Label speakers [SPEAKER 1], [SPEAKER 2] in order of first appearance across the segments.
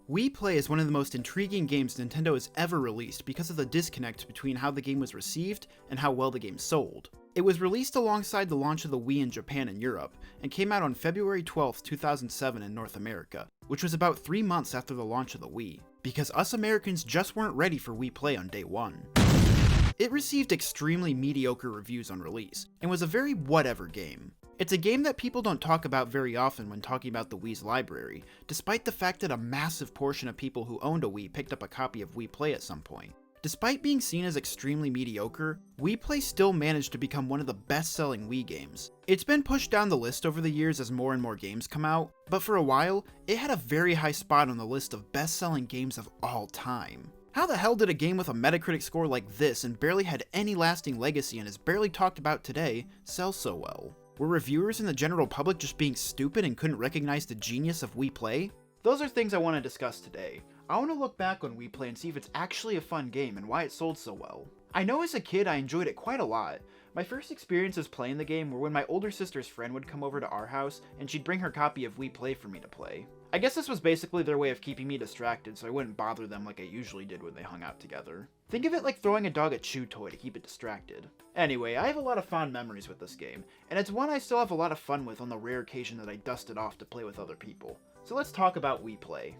[SPEAKER 1] Wii Play is one of the most intriguing games Nintendo has ever released because of the disconnect between how the game was received and how well the game sold. It was released alongside the launch of the Wii in Japan and Europe, and came out on February 12, 2007 in North America, which was about 3 months after the launch of the Wii, because us Americans just weren't ready for Wii Play on day one. It received extremely mediocre reviews on release, and was a very whatever game. It's a game that people don't talk about very often when talking about the Wii's library, despite the fact that a massive portion of people who owned a Wii picked up a copy of Wii Play at some point. Despite being seen as extremely mediocre, Wii Play still managed to become one of the best-selling Wii games. It's been pushed down the list over the years as more and more games come out, but for a while, it had a very high spot on the list of best-selling games of all time. How the hell did a game with a Metacritic score like this and barely had any lasting legacy and is barely talked about today sell so well? Were reviewers and the general public just being stupid and couldn't recognize the genius of Wii Play? Those are things I want to discuss today. I want to look back on Wii Play and see if it's actually a fun game and why it sold so well. I know as a kid I enjoyed it quite a lot. My first experiences playing the game were when my older sister's friend would come over to our house and she'd bring her copy of Wii Play for me to play. I guess this was basically their way of keeping me distracted so I wouldn't bother them like I usually did when they hung out together. Think of it like throwing a dog a chew toy to keep it distracted. Anyway, I have a lot of fond memories with this game, and it's one I still have a lot of fun with on the rare occasion that I dust it off to play with other people. So let's talk about Wii Play.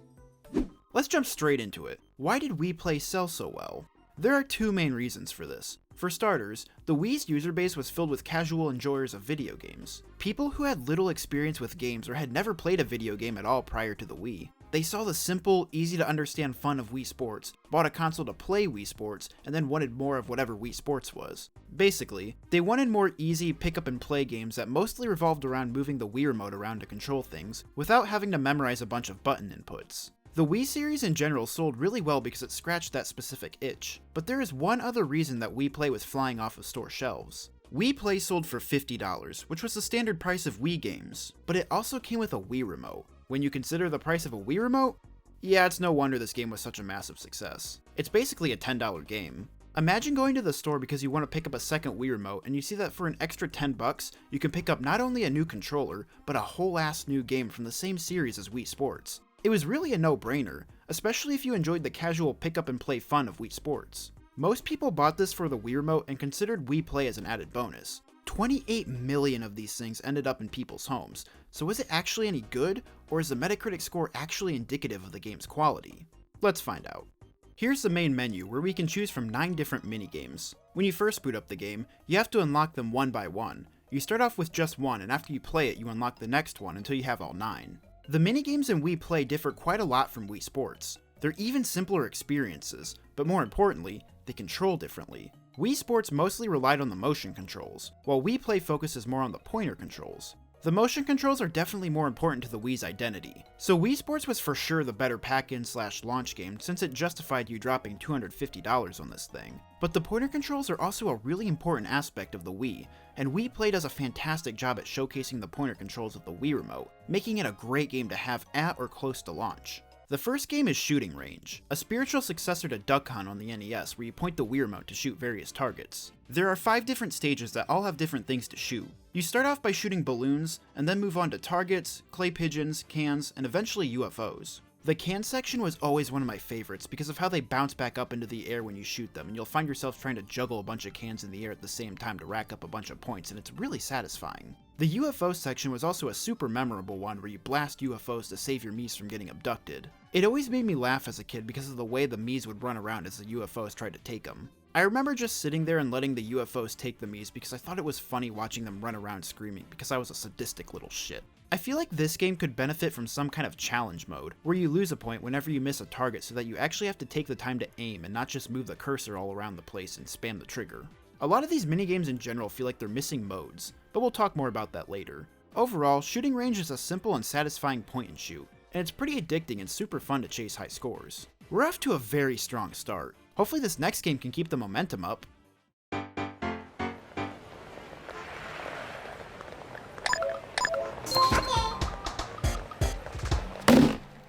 [SPEAKER 1] Let's jump straight into it. Why did Wii Play sell so well? There are two main reasons for this. For starters, the Wii's user base was filled with casual enjoyers of video games. People who had little experience with games or had never played a video game at all prior to the Wii. They saw the simple, easy to understand fun of Wii Sports, bought a console to play Wii Sports, and then wanted more of whatever Wii Sports was. Basically, they wanted more easy pick up and play games that mostly revolved around moving the Wii remote around to control things, without having to memorize a bunch of button inputs. The Wii series in general sold really well because it scratched that specific itch, but there is one other reason that Wii Play was flying off of store shelves. Wii Play sold for $50, which was the standard price of Wii games, but it also came with a Wii remote. When you consider the price of a Wii remote, yeah, it's no wonder this game was such a massive success. It's basically a $10 game. Imagine going to the store because you want to pick up a second Wii remote and you see that for an extra $10, you can pick up not only a new controller, but a whole ass new game from the same series as Wii Sports. It was really a no-brainer, especially if you enjoyed the casual pick up and play fun of Wii Sports. Most people bought this for the Wii remote and considered Wii Play as an added bonus. 28 million of these things ended up in people's homes, so is it actually any good, or is the Metacritic score actually indicative of the game's quality? Let's find out. Here's the main menu where we can choose from 9 different minigames. When you first boot up the game, you have to unlock them one by one. You start off with just one, and after you play it, you unlock the next one until you have all 9. The minigames in Wii Play differ quite a lot from Wii Sports. They're even simpler experiences, but more importantly, they control differently. Wii Sports mostly relied on the motion controls, while Wii Play focuses more on the pointer controls. The motion controls are definitely more important to the Wii's identity, so Wii Sports was for sure the better pack-in / launch game since it justified you dropping $250 on this thing. But the pointer controls are also a really important aspect of the Wii, and Wii Play does a fantastic job at showcasing the pointer controls of the Wii remote, making it a great game to have at or close to launch. The first game is Shooting Range, a spiritual successor to Duck Hunt on the NES where you point the Wii remote to shoot various targets. There are 5 different stages that all have different things to shoot. You start off by shooting balloons, and then move on to targets, clay pigeons, cans, and eventually UFOs. The can section was always one of my favorites because of how they bounce back up into the air when you shoot them, and you'll find yourself trying to juggle a bunch of cans in the air at the same time to rack up a bunch of points, and it's really satisfying. The UFO section was also a super memorable one where you blast UFOs to save your Miis from getting abducted. It always made me laugh as a kid because of the way the Miis would run around as the UFOs tried to take them. I remember just sitting there and letting the UFOs take the Miis because I thought it was funny watching them run around screaming because I was a sadistic little shit. I feel like this game could benefit from some kind of challenge mode, where you lose a point whenever you miss a target so that you actually have to take the time to aim and not just move the cursor all around the place and spam the trigger. A lot of these minigames in general feel like they're missing modes, but we'll talk more about that later. Overall, Shooting Range is a simple and satisfying point and shoot, and it's pretty addicting and super fun to chase high scores. We're off to a very strong start. Hopefully this next game can keep the momentum up.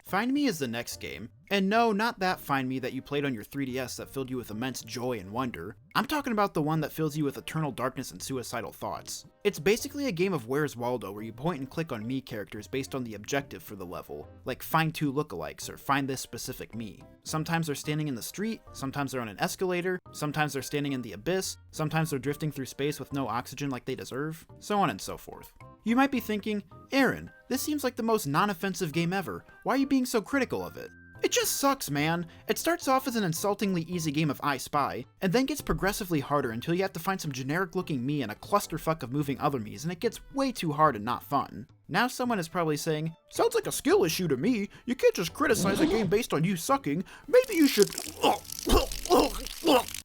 [SPEAKER 1] Find Me is the next game, And no, not that Find Me that you played on your 3DS that filled you with immense joy and wonder. I'm talking about the one that fills you with eternal darkness and suicidal thoughts. It's basically a game of Where's Waldo where you point and click on me characters based on the objective for the level, like find 2 lookalikes or find this specific me. Sometimes they're standing in the street, sometimes they're on an escalator, sometimes they're standing in the abyss, sometimes they're drifting through space with no oxygen like they deserve, so on and so forth. You might be thinking, Aaron, this seems like the most non-offensive game ever. Why are you being so critical of it? It just sucks, man. It starts off as an insultingly easy game of I Spy, and then gets progressively harder until you have to find some generic-looking me and a clusterfuck of moving other me's, and it gets way too hard and not fun. Now someone is probably saying, sounds like a skill issue to me. You can't just criticize a game based on you sucking. Maybe you should...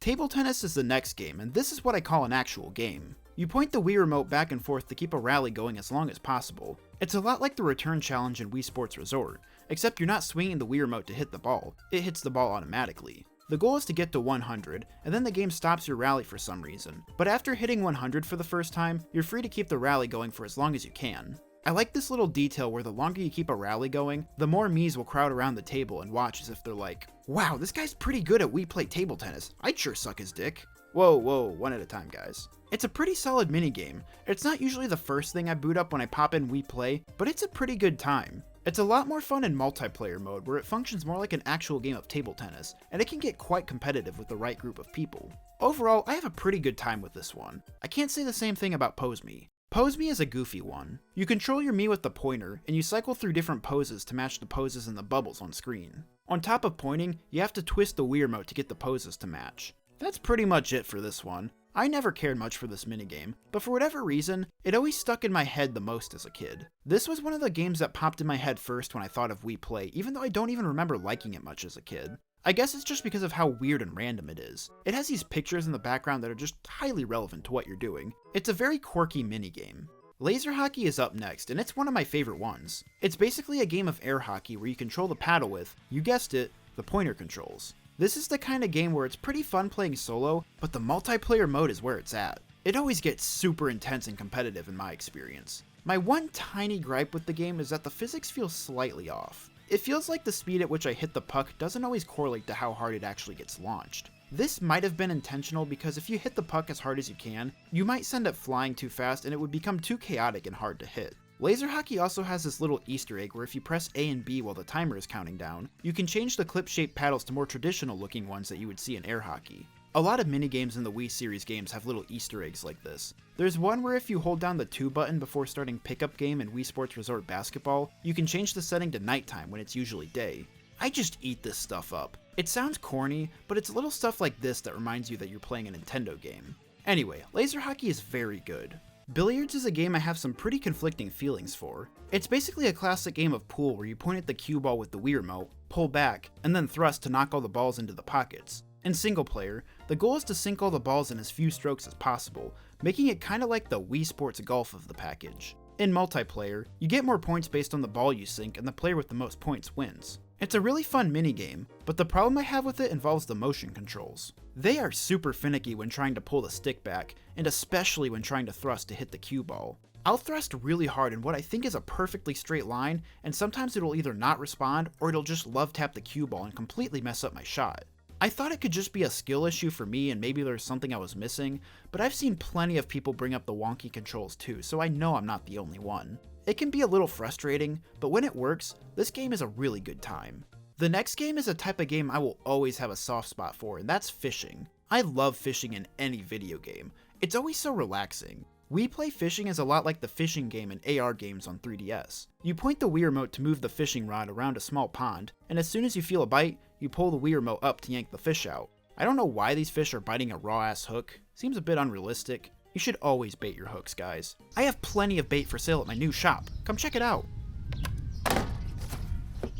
[SPEAKER 1] Table tennis is the next game, and this is what I call an actual game. You point the Wii Remote back and forth to keep a rally going as long as possible. It's a lot like the return challenge in Wii Sports Resort, except you're not swinging the Wii Remote to hit the ball, it hits the ball automatically. The goal is to get to 100, and then the game stops your rally for some reason, but after hitting 100 for the first time, you're free to keep the rally going for as long as you can. I like this little detail where the longer you keep a rally going, the more Miis will crowd around the table and watch as if they're like, wow, this guy's pretty good at Wii Play table tennis, I'd sure suck his dick. Whoa, one at a time, guys. It's a pretty solid minigame. It's not usually the first thing I boot up when I pop in Wii Play, but it's a pretty good time. It's a lot more fun in multiplayer mode, where it functions more like an actual game of table tennis, and it can get quite competitive with the right group of people. Overall, I have a pretty good time with this one. I can't say the same thing about Pose Me. Pose Me is a goofy one. You control your Mii with the pointer, and you cycle through different poses to match the poses in the bubbles on screen. On top of pointing, you have to twist the Wii Remote to get the poses to match. That's pretty much it for this one. I never cared much for this minigame, but for whatever reason, it always stuck in my head the most as a kid. This was one of the games that popped in my head first when I thought of Wii Play, even though I don't even remember liking it much as a kid. I guess it's just because of how weird and random it is. It has these pictures in the background that are just highly relevant to what you're doing. It's a very quirky minigame. Laser hockey is up next, and it's one of my favorite ones. It's basically a game of air hockey where you control the paddle with, you guessed it, the pointer controls. This is the kind of game where it's pretty fun playing solo, but the multiplayer mode is where it's at. It always gets super intense and competitive in my experience. My one tiny gripe with the game is that the physics feel slightly off. It feels like the speed at which I hit the puck doesn't always correlate to how hard it actually gets launched. This might have been intentional because if you hit the puck as hard as you can, you might send it flying too fast and it would become too chaotic and hard to hit. Laser hockey also has this little Easter egg where if you press A and B while the timer is counting down, you can change the clip-shaped paddles to more traditional looking ones that you would see in air hockey. A lot of minigames in the Wii series games have little Easter eggs like this. There's one where if you hold down the 2 button before starting pickup game in Wii Sports Resort Basketball, you can change the setting to nighttime when it's usually day. I just eat this stuff up. It sounds corny, but it's little stuff like this that reminds you that you're playing a Nintendo game. Anyway, laser hockey is very good. Billiards is a game I have some pretty conflicting feelings for. It's basically a classic game of pool where you point at the cue ball with the Wii Remote, pull back, and then thrust to knock all the balls into the pockets. In single player, the goal is to sink all the balls in as few strokes as possible, making it kinda like the Wii Sports Golf of the package. In multiplayer, you get more points based on the ball you sink and the player with the most points wins. It's a really fun minigame, but the problem I have with it involves the motion controls. They are super finicky when trying to pull the stick back, and especially when trying to thrust to hit the cue ball. I'll thrust really hard in what I think is a perfectly straight line, and sometimes it'll either not respond, or it'll just love tap the cue ball and completely mess up my shot. I thought it could just be a skill issue for me and maybe there's something I was missing, but I've seen plenty of people bring up the wonky controls too, so I know I'm not the only one. It can be a little frustrating, but when it works, this game is a really good time. The next game is a type of game I will always have a soft spot for, and that's fishing. I love fishing in any video game. It's always so relaxing. Wii Play Fishing is a lot like the fishing game in AR games on 3DS. You point the Wii Remote to move the fishing rod around a small pond, and as soon as you feel a bite, you pull the Wii Remote up to yank the fish out. I don't know why these fish are biting a raw-ass hook. Seems a bit unrealistic. You should always bait your hooks, guys. I have plenty of bait for sale at my new shop. Come check it out.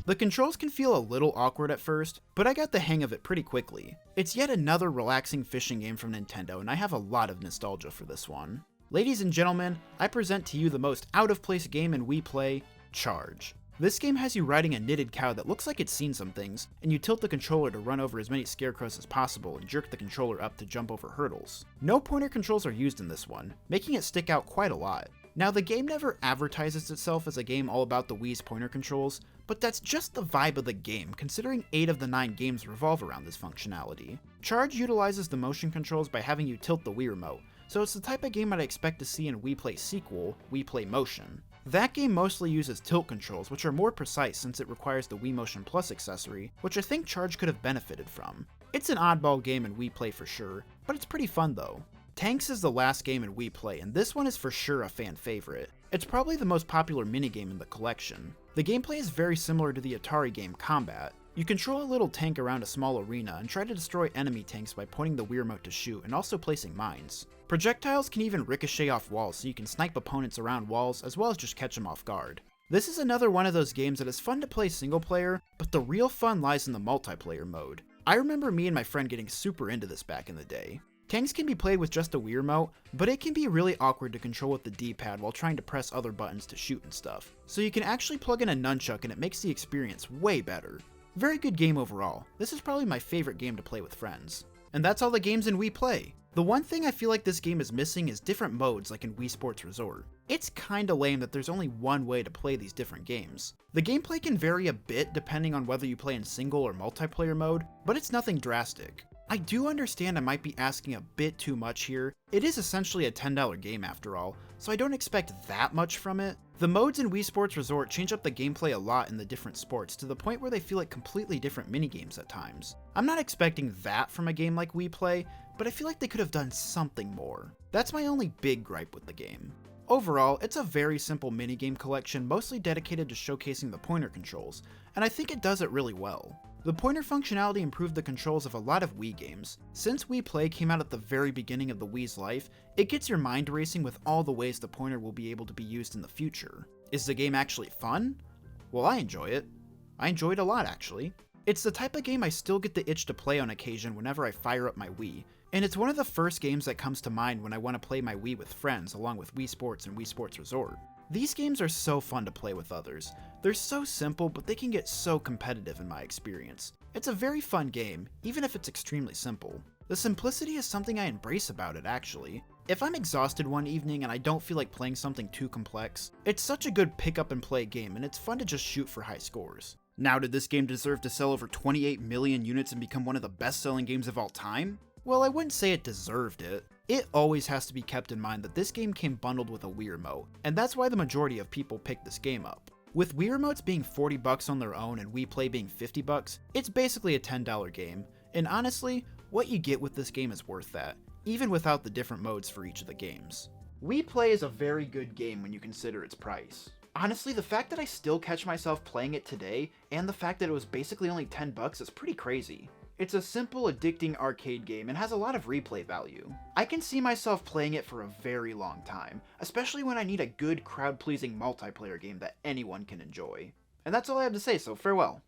[SPEAKER 1] The controls can feel a little awkward at first, but I got the hang of it pretty quickly. It's yet another relaxing fishing game from Nintendo, and I have a lot of nostalgia for this one. Ladies and gentlemen, I present to you the most out-of-place game in Wii Play, Charge. This game has you riding a knitted cow that looks like it's seen some things, and you tilt the controller to run over as many scarecrows as possible and jerk the controller up to jump over hurdles. No pointer controls are used in this one, making it stick out quite a lot. Now, the game never advertises itself as a game all about the Wii's pointer controls, but that's just the vibe of the game, considering 8 of the 9 games revolve around this functionality. Charge utilizes the motion controls by having you tilt the Wii remote, so it's the type of game I'd expect to see in Wii Play's sequel, Wii Play Motion. That game mostly uses tilt controls, which are more precise since it requires the Wii Motion Plus accessory, which I think Charge could have benefited from. It's an oddball game in Wii Play for sure, but it's pretty fun though. Tanks is the last game in Wii Play, and this one is for sure a fan favorite. It's probably the most popular minigame in the collection. The gameplay is very similar to the Atari game Combat. You control a little tank around a small arena and try to destroy enemy tanks by pointing the Wii remote to shoot and also placing mines. Projectiles can even ricochet off walls, so you can snipe opponents around walls as well as just catch them off guard. This is another one of those games that is fun to play single player, but the real fun lies in the multiplayer mode. I remember me and my friend getting super into this back in the day. Tanks can be played with just a Wii remote, but it can be really awkward to control with the D-pad while trying to press other buttons to shoot and stuff. So you can actually plug in a nunchuck and it makes the experience way better. Very good game overall. This is probably my favorite game to play with friends. And that's all the games in Wii Play. The one thing I feel like this game is missing is different modes like in Wii Sports Resort. It's kinda lame that there's only one way to play these different games. The gameplay can vary a bit depending on whether you play in single or multiplayer mode, but it's nothing drastic. I do understand I might be asking a bit too much here. It is essentially a $10 game after all, so I don't expect that much from it. The modes in Wii Sports Resort change up the gameplay a lot in the different sports to the point where they feel like completely different minigames at times. I'm not expecting that from a game like Wii Play, but I feel like they could have done something more. That's my only big gripe with the game. Overall, it's a very simple minigame collection mostly dedicated to showcasing the pointer controls, and I think it does it really well. The pointer functionality improved the controls of a lot of Wii games. Since Wii Play came out at the very beginning of the Wii's life, it gets your mind racing with all the ways the pointer will be able to be used in the future. Is the game actually fun? Well, I enjoy it. I enjoy it a lot, actually. It's the type of game I still get the itch to play on occasion whenever I fire up my Wii, and it's one of the first games that comes to mind when I want to play my Wii with friends along with Wii Sports and Wii Sports Resort. These games are so fun to play with others. They're so simple, but they can get so competitive in my experience. It's a very fun game, even if it's extremely simple. The simplicity is something I embrace about it, actually. If I'm exhausted one evening and I don't feel like playing something too complex, it's such a good pick up and play game, and it's fun to just shoot for high scores. Now, did this game deserve to sell over 28 million units and become one of the best-selling games of all time? Well, I wouldn't say it deserved it. It always has to be kept in mind that this game came bundled with a Wii remote, and that's why the majority of people picked this game up. With Wii remotes being $40 on their own and Wii Play being $50, it's basically a $10 game, and honestly, what you get with this game is worth that, even without the different modes for each of the games. Wii Play is a very good game when you consider its price. Honestly, the fact that I still catch myself playing it today, and the fact that it was basically only $10 is pretty crazy. It's a simple, addicting arcade game and has a lot of replay value. I can see myself playing it for a very long time, especially when I need a good, crowd-pleasing multiplayer game that anyone can enjoy. And that's all I have to say, so farewell.